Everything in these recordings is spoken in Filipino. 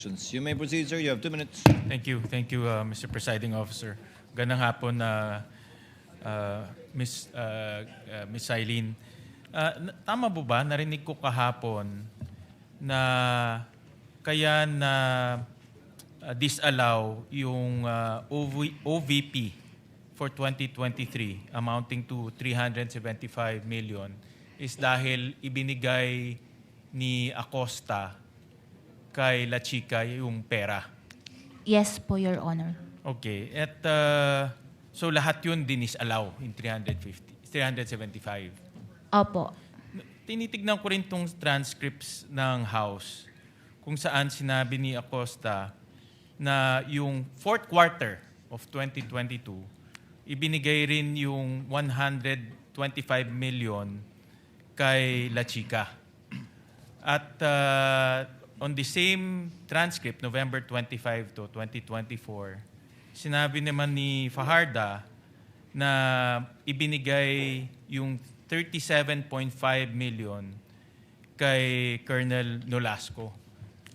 You may proceed, sir. You have 2 minutes. Thank you, Mr. Presiding Officer. Gandang hapon na Miss Eileen. Tama po ba, narinig ko kahapon na kaya na disallow yung OVP for 2023 amounting to 375 million is dahil ibinigay ni Acosta kay La Chica yung pera. Yes po, Your Honor. Okay. At so lahat yun dinis-allow in 375. Opo. Tinitignan ko rin tong transcripts ng House kung saan sinabi ni Acosta na yung fourth quarter of 2022, ibinigay rin yung 125 million kay La Chica. At on the same transcript, November 25 to 2024, sinabi naman ni Fajarda na ibinigay yung 37.5 million kay Colonel Nolasco.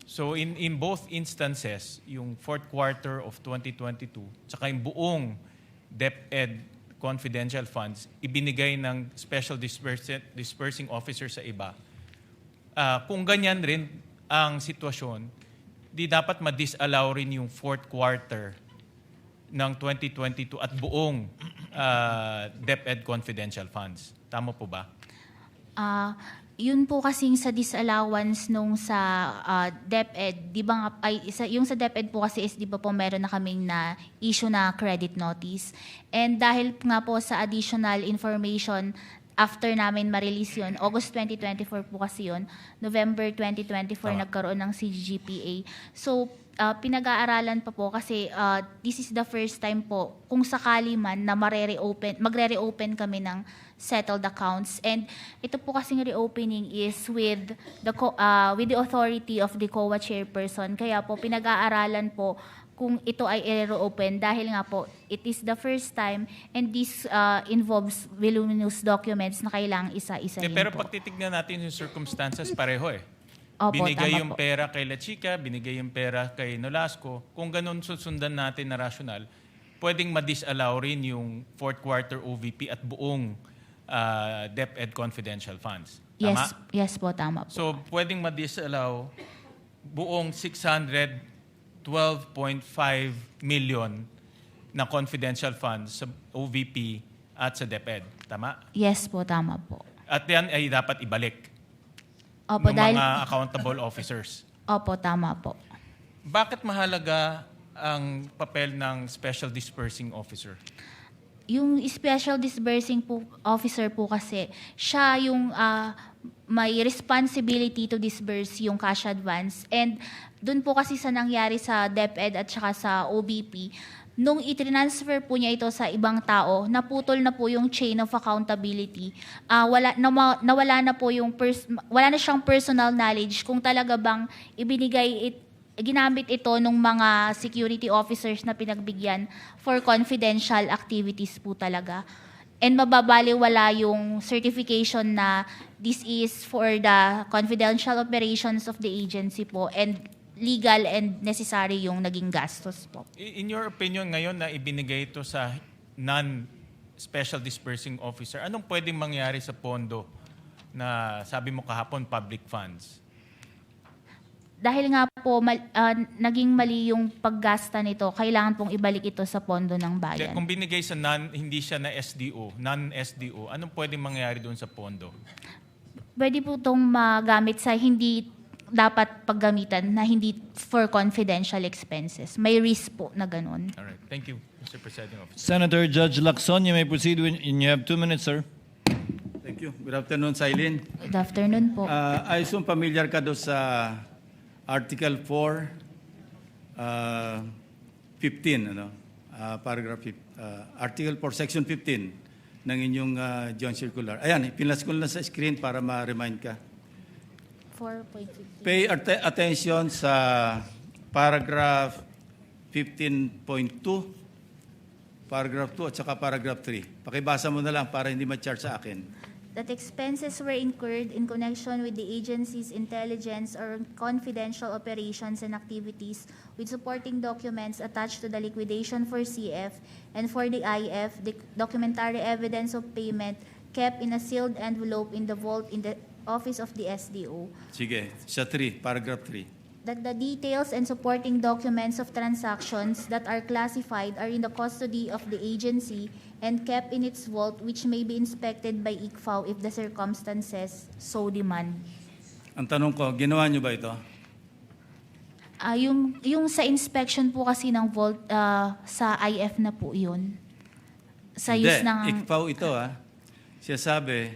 So in both instances, yung fourth quarter of 2022, saka yung buong DepEd confidential funds, ibinigay ng Special Dispersing Officer sa iba. Kung ganyan rin ang sitwasyon, di dapat ma-disallow rin yung fourth quarter ng 2022 at buong DepEd confidential funds. Tama po ba? Yun po kasing sa disallowance nung sa DepEd, di ba nga, yung sa DepEd po kasi is di ba po meron na kaming na issue na credit notice. And dahil nga po sa additional information after namin ma-release yun, August 2024 po kasi yun, November 2024 nagkaroon ng CGPA. So, pinag-aaralan pa po kasi this is the first time po kung sakali man na magre-reopen kami ng settled accounts. And ito po kasing reopening is with the authority of the COA chairperson. Kaya po pinag-aaralan po kung ito ay i-reopen dahil nga po it is the first time and this involves voluminous documents na kailangang isa-isa Pero po. pag titignan natin yung circumstances, pareho eh. Opo, Binigay tama yung po. pera kay La Chica, binigay yung pera kay Nolasco. Kung ganun susundan natin na rational, pwedeng ma-disallow rin yung fourth quarter OVP at buong DepEd confidential funds. Tama? Yes po, tama po. So, pwedeng ma-disallow buong 612.5 million na confidential funds sa OVP at sa DepEd. Tama? Yes po, tama po. At yan ay dapat ibalik Opo, ng dahil, mga accountable officers. opo, tama po. Bakit mahalaga ang papel ng Special Dispersing Officer? Yung special disbursing officer po kasi, siya yung may responsibility to disburse yung cash advance. And dun po kasi sa nangyari sa DepEd at saka sa OBP, nung i-transfer po niya ito sa ibang tao, naputol na po yung chain of accountability. Nawala na po yung wala na siyang personal knowledge kung talaga bang ginamit ito ng mga security officers na pinagbigyan for confidential activities po talaga. And mababaliwala yung certification na this is for the confidential operations of the agency po and legal and necessary yung naging gastos po. In your opinion ngayon na ibinigay ito sa non-Special Dispersing Officer, anong pwedeng mangyari sa pondo na sabi mo kahapon public funds? Dahil nga po naging mali yung paggasta nito, kailangan pong ibalik ito sa pondo ng bayan. Kung binigay sa hindi siya na SDO, non-SDO, anong pwedeng mangyari doon sa pondo? Pwede po itong magamit sa hindi dapat paggamitan na hindi for confidential expenses. May risk po na ganun. All right. Thank you, Mr. Presiding Officer. Senator Judge Lacson, you may proceed when you have 2 minutes, sir. Thank you. Good afternoon, Sailin. Good afternoon po. I assume familiar ka doon sa Article 4, 15, paragraph Article 4, Section 15 ng inyong joint circular. Ayan, pinlas ko lang sa screen para ma-remind ka. 4.15. Pay attention sa paragraph 15.2, paragraph 2 at saka paragraph 3. Pakibasa mo na lang para hindi ma-charge sa akin. that expenses were incurred in connection with the agency's intelligence or confidential operations and activities with supporting documents attached to the liquidation for CF and for the IF, the documentary evidence of payment kept in a sealed envelope in the vault in the office of the SDO. Sige, sa 3, paragraph 3. That the details and supporting documents of transactions that are classified are in the custody of the agency and kept in its vault, which may be inspected by ICFAO if the circumstances so demand. Ang tanong ko, ginawa niyo ba ito? Yung sa inspection po kasi ng vault, sa IF na po yun. Sa use ng... ICFAO ito Siya sabi,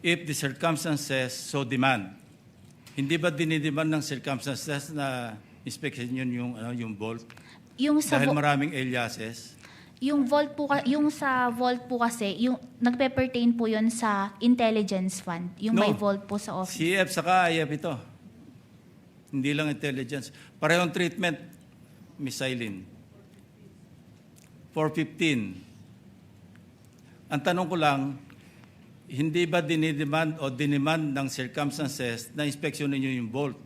if the circumstances so demand. Hindi ba dinidemand ng circumstances na inspection yun yung vault? Yung sa Dahil maraming aliases. Yung vault po, yung sa vault po kasi, yung nagpe-pertain po yun sa intelligence fund. Yung No. may vault po sa office. CF saka IF ito. Hindi lang intelligence. Parehong treatment, Miss Eileen. 415. Ang tanong ko lang, hindi ba dinidemand o dinemand ng circumstances na inspeksyon ninyo yung vault?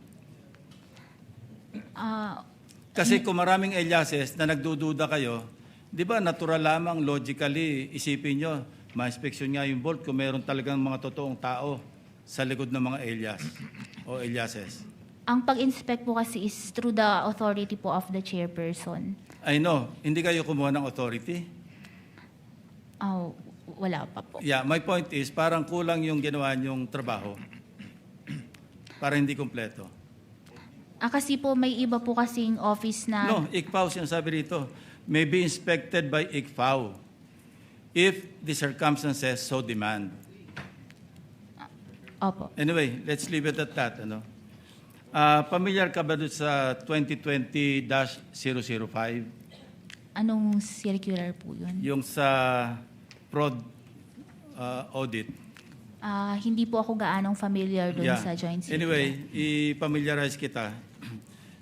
Kasi kung maraming aliases na nagdududa kayo, di ba natural lamang logically isipin nyo, ma-inspeksyon nga yung vault kung meron talagang mga totoong tao sa likod ng mga alias o aliases. Ang pag-inspect po kasi is through the authority po of the chairperson. I know, hindi kayo kumuha ng authority? Wala pa po. Yeah, my point is parang kulang yung ginawa niyong trabaho. Para hindi kompleto. Kasi po may iba po kasing office na... No, ICFAO sinasabi rito, may be inspected by ICFAO if the circumstances so demand. Opo. Anyway, let's leave it at that. Familiar ka ba doon sa 2020-005? Anong circular po yun? Yung sa fraud audit. Hindi po ako gaanong familiar doon sa joint circular. Anyway, i-familiarize kita.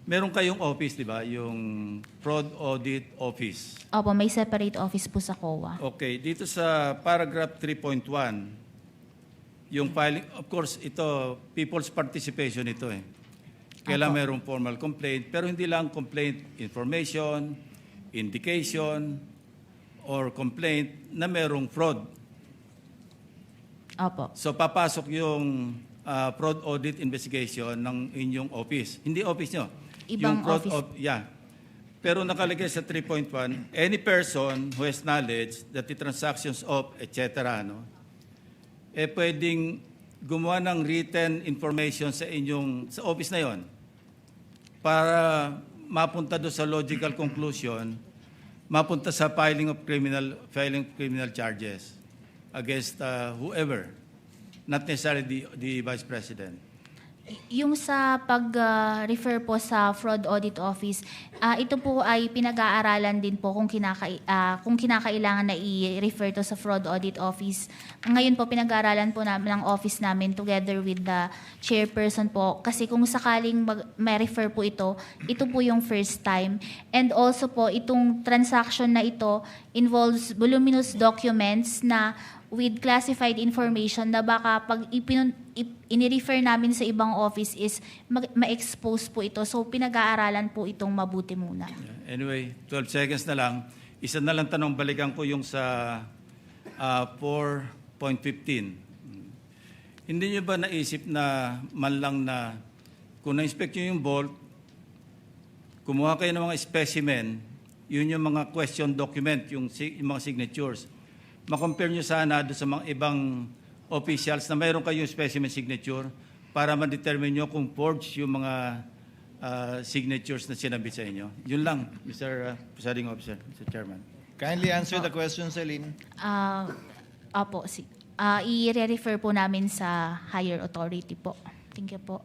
Meron kayong office, di ba? Yung fraud audit office. Opo, may separate office po sa COA. Okay, dito sa paragraph 3.1, yung filing, of course, ito, people's participation ito Kailangan merong formal complaint, pero hindi lang complaint, information, indication, or complaint na merong fraud. Opo. So papasok yung fraud audit investigation ng inyong office. Hindi office nyo. Ibang yung fraud office. Pero nakalagay sa 3.1, any person who has knowledge that the transactions of, etc., pwedeng gumawa ng written information sa office na yon para mapunta doon sa logical conclusion, mapunta sa filing of criminal charges against whoever, not necessarily the Vice President. Yung sa pag-refer po sa Fraud Audit Office, ito po ay pinag-aaralan din po kung kinakailangan na i-refer to sa Fraud Audit Office. Ngayon po, pinag-aaralan po namin ng office namin together with the chairperson po. Kasi kung sakaling may-refer po ito po yung first time. And also po, itong transaction na ito involves voluminous documents na with classified information na baka pag ini-refer namin sa ibang office is ma-expose po ito. So pinag-aaralan po itong mabuti muna. Anyway, 12 seconds na lang. Isa na lang tanong, balikan ko yung sa 4.15. Hindi nyo ba naisip na man lang na kung na-inspect nyo yung vault, kumuha kayo ng mga specimen, yun yung mga question document, yung mga signatures, ma-compare nyo sana doon sa mga ibang officials na mayroon kayong specimen signature para ma-determine nyo kung forged yung mga signatures na sinabi sa inyo. Yun lang, Mr. Presiding Officer, Mr. Chairman. Kindly answer the question, Celine. Opo, i-refer po namin sa higher authority po. Thank you po.